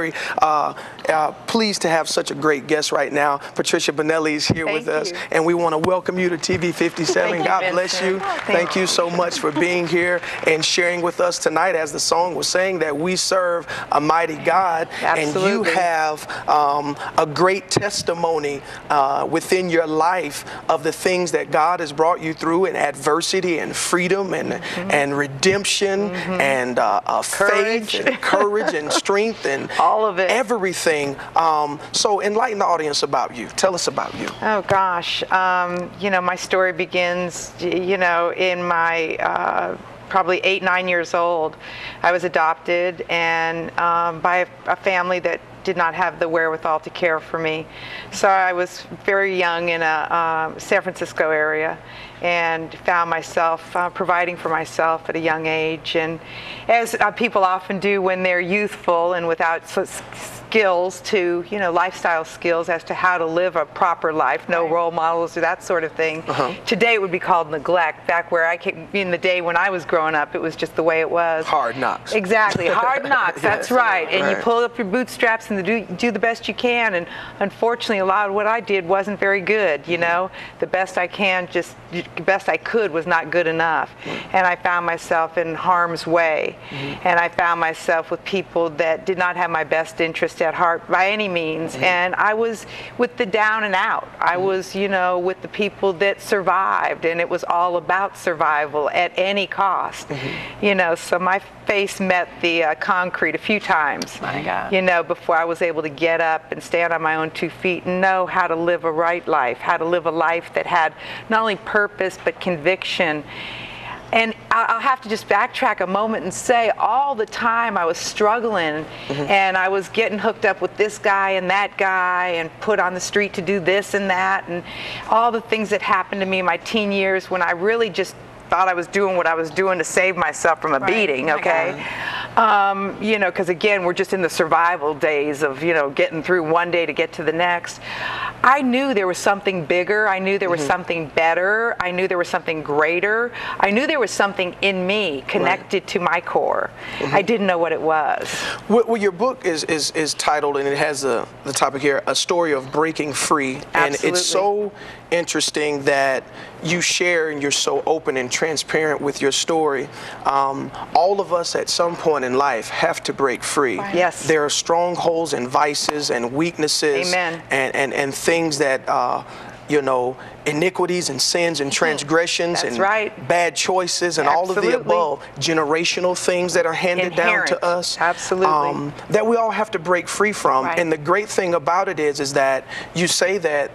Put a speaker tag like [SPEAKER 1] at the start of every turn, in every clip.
[SPEAKER 1] very pleased to have such a great guest right now. Patrcia Bonelli is here with us, and we want to welcome you to TV 57. God bless you. Thank you so much for being here and sharing with us tonight. As the song was saying, that we serve a mighty God, and you have a great testimony within your life of the things that God has brought you through in adversity and freedom and redemption and faith and courage and strength and
[SPEAKER 2] all of it,
[SPEAKER 1] everything. So enlighten the audience about you. Tell us about you.
[SPEAKER 2] Oh gosh, you know, my story begins, you know, in my probably 8, 9 years old. I was adopted and by a family that did not have the wherewithal to care for me. So I was very young in a San Francisco area and found myself providing for myself at a young age. And as people often do when they're youthful and without skills to, you know, lifestyle skills as to how to live a proper life, no role models or that sort of thing. Today it would be called neglect. Back where I came, in the day when I was growing up, it was just the way it was.
[SPEAKER 1] Hard knocks.
[SPEAKER 2] Exactly, hard knocks, that's right. And you pull up your bootstraps and do the best you can. And unfortunately, a lot of what I did wasn't very good, you know. The best I could was not good enough. And I found myself in harm's way. And I found myself with people that did not have my best interest at heart by any means. And I was with the down and out. I was, you know, with the people that survived, and it was all about survival at any cost. You know, so my face met the concrete a few times, you know, before I was able to get up and stand on my own 2 feet and know how to live a right life, how to live a life that had not only purpose but conviction. And I'll have to just backtrack a moment and say all the time I was struggling and I was getting hooked up with this guy and that guy and put on the street to do this and that, and all the things that happened to me in my teen years when I really just thought I was doing what I was doing to save myself from a beating, okay? You know, because again, we're just in the survival days of, you know, getting through one day to get to the next. I knew there was something bigger. I knew there was something better. I knew there was something greater. I knew there was something in me connected to my core. I didn't know what it was.
[SPEAKER 1] Well, your book is titled, and it has the topic here, A Story of Breaking Free. And it's so interesting that you share and you're so open and transparent with your story. All of us at some point in life have to break free.
[SPEAKER 2] Yes.
[SPEAKER 1] There are strongholds and vices and weaknesses and things that you know, iniquities and sins and transgressions and bad choices and all of the above, generational things that are handed down to us. That we all have to break free from. And the great thing about it is that you say that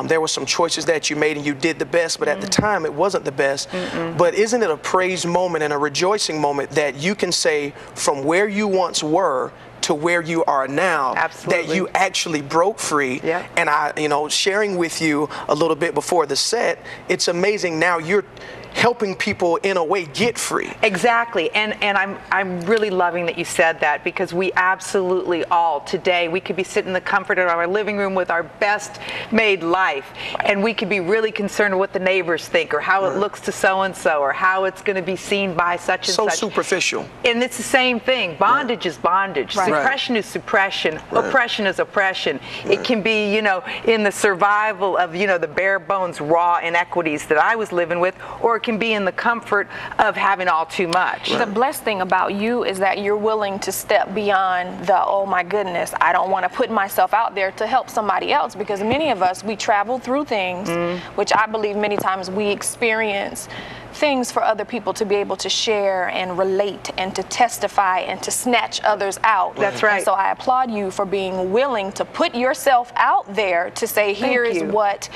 [SPEAKER 1] there were some choices that you made and you did the best, but at the time it wasn't the best. But isn't it a praise moment and a rejoicing moment that you can say from where you once were to where you are now, that you actually broke free. And I, you know, sharing with you a little bit before the set, it's amazing now you're helping people in a way get free.
[SPEAKER 2] Exactly, and I'm really loving that you said that, because we absolutely all today, we could be sitting in the comfort of our living room with our best made life, and we could be really concerned with what the neighbors think or how it looks to so-and-so or how it's going to be seen by such and such.
[SPEAKER 1] So superficial.
[SPEAKER 2] And it's the same thing. Bondage is bondage. Suppression is suppression. Oppression is oppression. It can be, you know, in the survival of, you know, the bare bones raw inequities that I was living with, or can be in the comfort of having all too much.
[SPEAKER 3] The blessed thing about you is that you're willing to step beyond the, oh my goodness, I don't want to put myself out there to help somebody else, because many of us, we travel through things, which I believe many times we experience things for other people to be able to share and relate and to testify and to snatch others out.
[SPEAKER 2] That's right.
[SPEAKER 3] And so I applaud you for being willing to put yourself out there to say, here is what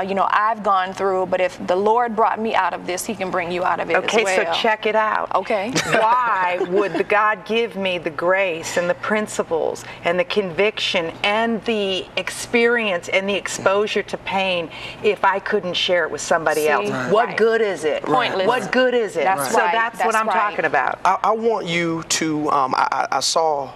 [SPEAKER 3] you know, I've gone through, but if the Lord brought me out of this, he can bring you out of it as well.
[SPEAKER 2] Okay, so check it out.
[SPEAKER 3] Okay.
[SPEAKER 2] Why would God give me the grace and the principles and the conviction and the experience and the exposure to pain if I couldn't share it with somebody else? What good is it?
[SPEAKER 3] Pointless.
[SPEAKER 2] What good is it?
[SPEAKER 3] That's
[SPEAKER 2] so that's what I'm talking about.
[SPEAKER 1] I want you to, I saw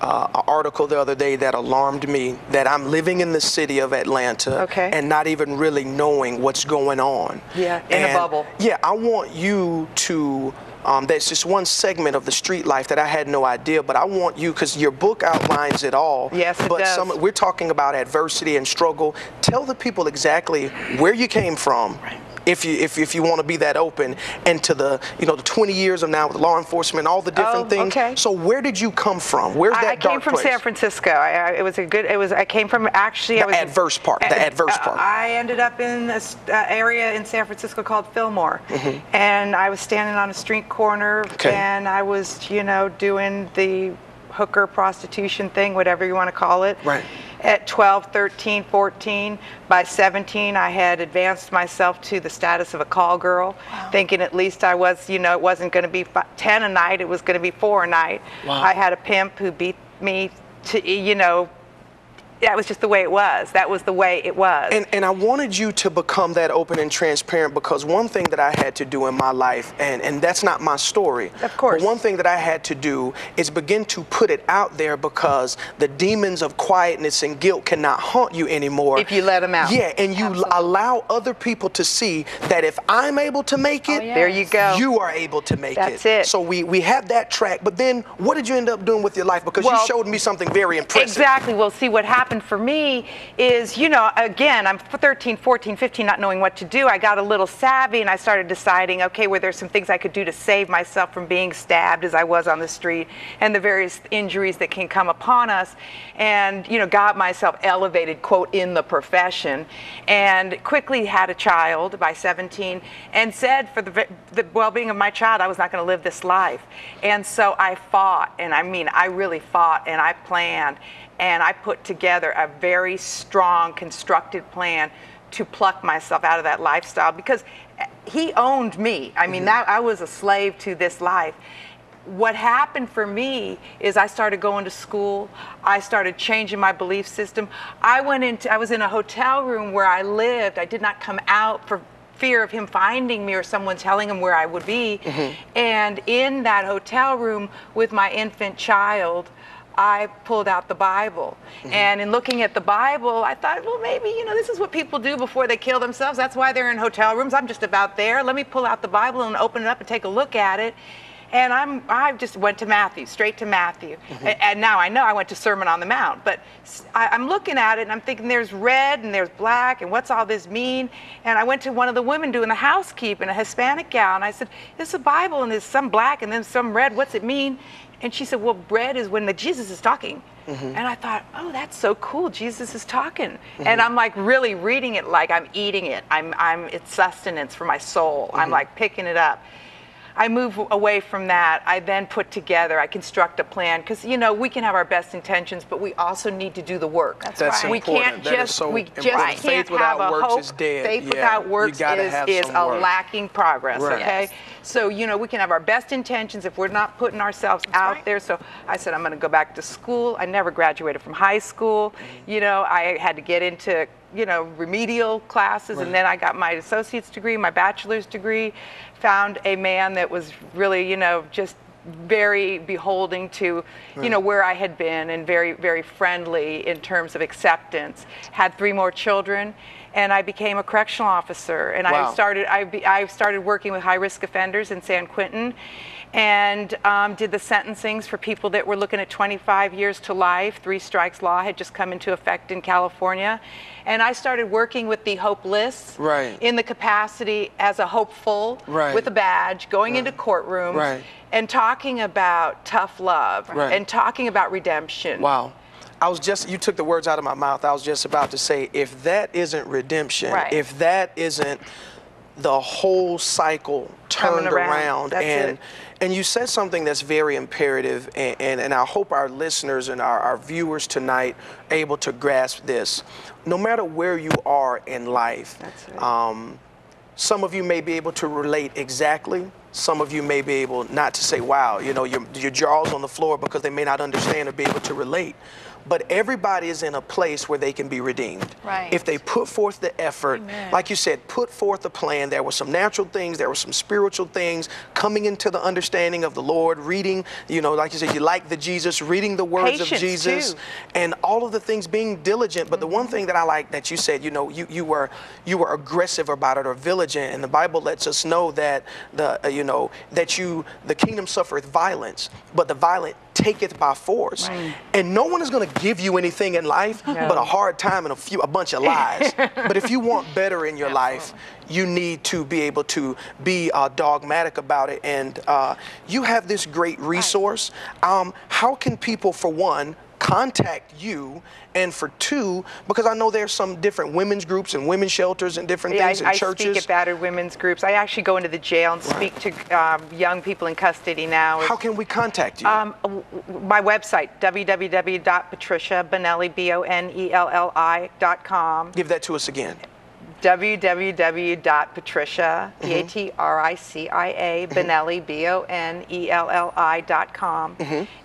[SPEAKER 1] an article the other day that alarmed me, that I'm living in the city of Atlanta and not even really knowing what's going on.
[SPEAKER 2] In a bubble.
[SPEAKER 1] Yeah, I want you to That's just one segment of the street life that I had no idea, but I want you, because your book outlines it all.
[SPEAKER 2] Yes, it does.
[SPEAKER 1] We're talking about adversity and struggle. Tell the people exactly where you came from. Right. If you want to be that open, and to the the 20 years of now with law enforcement, all the different things.
[SPEAKER 2] Okay.
[SPEAKER 1] So where did you come from? Where's that dark place?
[SPEAKER 2] I came from San Francisco. I came from actually.
[SPEAKER 1] The adverse part.
[SPEAKER 2] I ended up in this area in San Francisco called Fillmore, and I was standing on a street corner, and I was doing the hooker prostitution thing, whatever you want to call it.
[SPEAKER 1] Right.
[SPEAKER 2] At 12, 13, 14, by 17, I had advanced myself to the status of a call girl, thinking at least I was, it wasn't going to be 10 a night, it was going to be 4 a night.
[SPEAKER 1] Wow.
[SPEAKER 2] I had a pimp who beat me to, that was just the way it was. That was the way it was.
[SPEAKER 1] And I wanted you to become that open and transparent, because one thing that I had to do in my life, and that's not my story.
[SPEAKER 2] Of course.
[SPEAKER 1] But one thing that I had to do is begin to put it out there, because the demons of quietness and guilt cannot haunt you anymore.
[SPEAKER 2] If you let them out.
[SPEAKER 1] Yeah, and you allow other people to see that if I'm able to make it,
[SPEAKER 2] there you go.
[SPEAKER 1] You are able to make it.
[SPEAKER 2] That's it.
[SPEAKER 1] So we have that track, but then what did you end up doing with your life? Because you showed me something very impressive.
[SPEAKER 2] Exactly. Well, see, what happened for me is, again, I'm 13, 14, 15, not knowing what to do. I got a little savvy, and I started deciding, okay, were there some things I could do to save myself from being stabbed as I was on the street, and the various injuries that can come upon us, and, got myself elevated, quote, in the profession, and quickly had a child by 17, and said for the well-being of my child, I was not going to live this life. And so I fought, and I really fought, and I planned, and I put together a very strong, constructed plan to pluck myself out of that lifestyle, because he owned me. I was a slave to this life. What happened for me is I started going to school. I started changing my belief system. I was in a hotel room where I lived. I did not come out for fear of him finding me or someone telling him where I would be. And in that hotel room with my infant child, I pulled out the Bible. And in looking at the Bible, I thought, well, maybe, this is what people do before they kill themselves. That's why they're in hotel rooms. I'm just about there. Let me pull out the Bible and open it up and take a look at it. And I just went to Matthew, straight to Matthew. And now I know I went to Sermon on the Mount, but I'm looking at it and I'm thinking there's red and there's black, and what's all this mean? And I went to one of the women doing the housekeeping, a Hispanic gal, and I said, there's a Bible and there's some black and then some red, what's it mean? And she said, well, red is when Jesus is talking. And I thought, oh, that's so cool, Jesus is talking. And I'm like really reading it like I'm eating it. It's sustenance for my soul. I'm like picking it up. I move away from that. I then I construct a plan, because we can have our best intentions, but we also need to do the work.
[SPEAKER 1] That's right.
[SPEAKER 2] We can't just can't have a hope.
[SPEAKER 1] Is dead.
[SPEAKER 2] Faith without works is a lacking progress.
[SPEAKER 1] Right.
[SPEAKER 2] Okay,
[SPEAKER 3] yes.
[SPEAKER 2] So we can have our best intentions if we're not putting ourselves out there. So I said I'm going to go back to school. I never graduated from high school. I had to get into remedial classes, and then I got my associate's degree, my bachelor's degree. Found a man that was really, just very beholding to, where I had been, and very, very friendly in terms of acceptance. Had 3 more children, and I became a correctional officer. And
[SPEAKER 1] wow.
[SPEAKER 2] I started working with high-risk offenders in San Quentin, and did the sentencings for people that were looking at 25 years to life. 3 strikes law had just come into effect in California. And I started working with the hopeless in the capacity as a hopeful with a badge, going into courtrooms and talking about tough love and talking about redemption.
[SPEAKER 1] Wow. You took the words out of my mouth. I was just about to say, if that isn't redemption, if that isn't the whole cycle turned around, and you said something that's very imperative, and I hope our listeners and our viewers tonight are able to grasp this. No matter where you are in life, some of you may be able to relate exactly. Some of you may be able not to say, wow, your jaw's on the floor, because they may not understand or be able to relate. but everybody is in a place where they can be redeemed.
[SPEAKER 3] Right.
[SPEAKER 1] If they put forth the effort, like you said, put forth a plan. There were some natural things, there were some spiritual things, coming into the understanding of the Lord, reading, you know, like you said, you like the Jesus, reading the words of Jesus, too. And all of the things, being diligent. But the one thing that I like that you said, you know, you were aggressive about it, or vigilant, and the Bible lets us know that the kingdom suffereth violence, but the violent taketh by force. Right. And no one is going to give you anything in life but a hard time and a bunch of lies. But if you want better in your life, you need to be able to be dogmatic about it. And you have this great resource. How can people, for one, contact you, and for two, because I know there's some different women's groups and women's shelters and different things in churches.
[SPEAKER 2] I speak at battered women's groups. I actually go into the jail and speak to young people in custody now.
[SPEAKER 1] How can we contact you?
[SPEAKER 2] My website, www.patrcia.com.
[SPEAKER 1] Give that to us again.
[SPEAKER 2] www.patrcia, Patricia, Bonelli, Bonelli.com.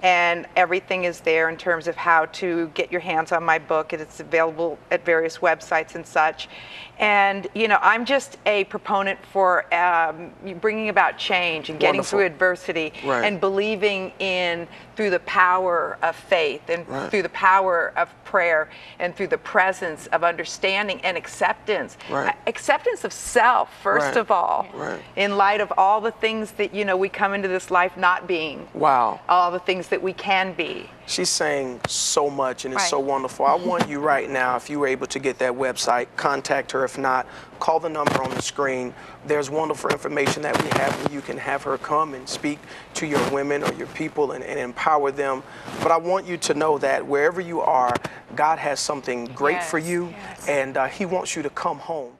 [SPEAKER 2] And everything is there in terms of how to get your hands on my book. It's available at various websites and such. And, you know, I'm just a proponent for bringing about change and getting through adversity and believing in through the power of faith and through the power of prayer and through the presence of understanding and acceptance. Acceptance of self, first of all, in light of all the things that, you know, we come into this life not being.
[SPEAKER 1] Wow.
[SPEAKER 2] All the things that we can be.
[SPEAKER 1] She's saying so much, and it's so wonderful. I want you right now, if you were able to get that website, contact her. If not, call the number on the screen. There's wonderful information that we have where you can have her come and speak to your women or your people and empower them. But I want you to know that wherever you are, God has something great for you, and He wants you to come home.